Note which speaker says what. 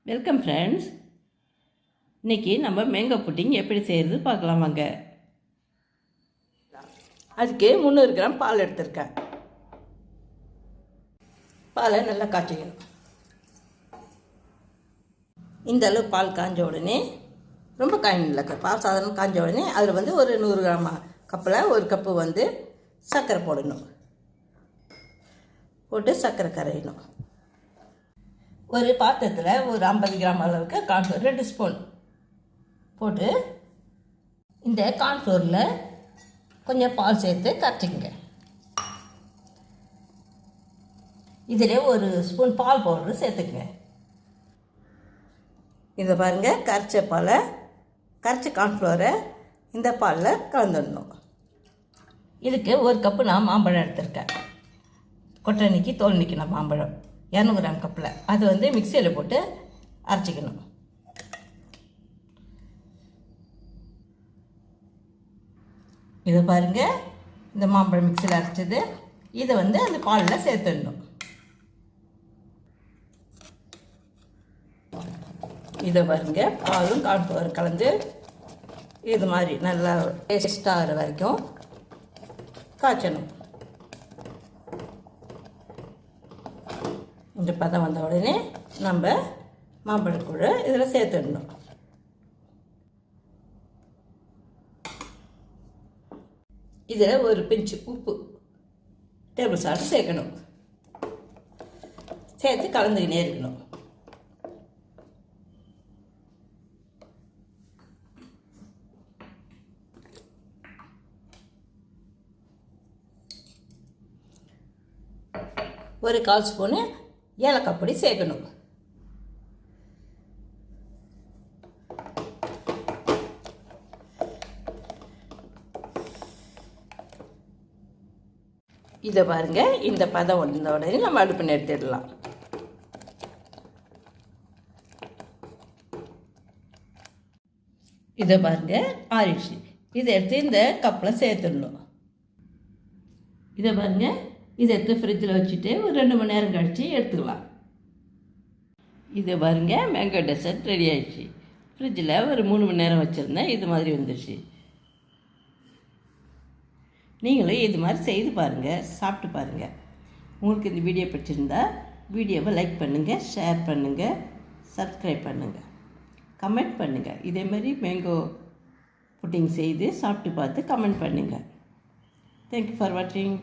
Speaker 1: Welcome friends. இன்றைக்கி நம்ம mango pudding எப்படி செய்கிறது பார்க்கலாம் வாங்க. அதுக்கு 300 கிராம் பால் எடுத்திருக்கேன். பாலை நல்லா காய்ச்சிக்கணும். இந்த அளவு பால் காய்ஞ்ச உடனே, ரொம்ப காயணும் பால் சாதாரண காய்ஞ்ச உடனே அதில் ஒரு 100 கிராம் கப்பில் 1 கப்பு சர்க்கரை போடணும். போட்டு சர்க்கரை கரையணும். ஒரு பாத்திரத்தில் ஒரு 50 கிராம் அளவுக்கு கார்ன்ஃப்ளோர் 2 ஸ்பூன் போட்டு இந்த கார்ன்ஃப்ளோரில் கொஞ்சம் பால் சேர்த்து கரைச்சிக்கங்க. இதில் 1 ஸ்பூன் பால் பவுட்ரு சேர்த்துக்குங்க. இதை பாருங்கள், கரைச்ச பாலை கரைச்ச கார்ன்ஃப்ளோரை இந்த பாலில் கலந்துடணும். இதுக்கு 1 கப்பு நான் மாம்பழம் எடுத்திருக்கேன். கொட்டை நீக்கி தோல் நீக்கின மாம்பழம் 200 கிராம் கப்பில். அது மிக்சியில் போட்டு அரைச்சிக்கணும். இதை பாருங்கள், இந்த மாம்பழம் மிக்சியில் அரைச்சது இதை அந்த பாலில் சேர்த்துடணும். இதை பாருங்கள், பாலும் கார்ன்ஃப்ளோரும் கலந்து இது மாதிரி நல்லா டேஸ்டாக ஆகிற வரைக்கும் காய்ச்சணும். இந்த பதம் வந்த உடனே நம்ம மாம்பழக்கூழை இதில் சேர்த்துடணும். இதில் ஒரு பிஞ்சு உப்பு, டேபிள் சால்ட் சேர்க்கணும். சேர்த்து கலந்துக்கினே இருக்கணும். ஒரு 1/4 ஸ்பூனு ஏலக்காய் பொடி சேர்க்கணும். இதை பாருங்கள், இந்த பதம் வந்த உடனே நம்ம அடுப்பு நிறுத்திடலாம். இதை பாருங்கள், ஆறிடுச்சு. இதை எடுத்து இந்த கப்பில் சேர்த்துடணும். இதை பாருங்கள், இதை எடுத்து ஃப்ரிட்ஜில் வச்சுட்டு ஒரு 2 மணி நேரம் கழித்து எடுத்துக்கலாம். இதை பாருங்கள், மேங்கோ டெசர்ட் ரெடி ஆகிடுச்சு. ஃப்ரிட்ஜில் ஒரு 3 மணி நேரம் வச்சுருந்தேன். இது மாதிரி வந்துடுச்சு. நீங்களும் இது மாதிரி செய்து பாருங்கள், சாப்பிட்டு பாருங்கள். உங்களுக்கு இந்த வீடியோ பிடிச்சிருந்தா வீடியோவை லைக் பண்ணுங்கள், ஷேர் பண்ணுங்கள், சப்ஸ்கிரைப் பண்ணுங்கள், கமெண்ட் பண்ணுங்கள். இதேமாதிரி மேங்கோ புட்டிங் செய்து சாப்பிட்டு பார்த்து கமெண்ட் பண்ணுங்கள். தேங்க்யூ ஃபார் வாட்சிங்.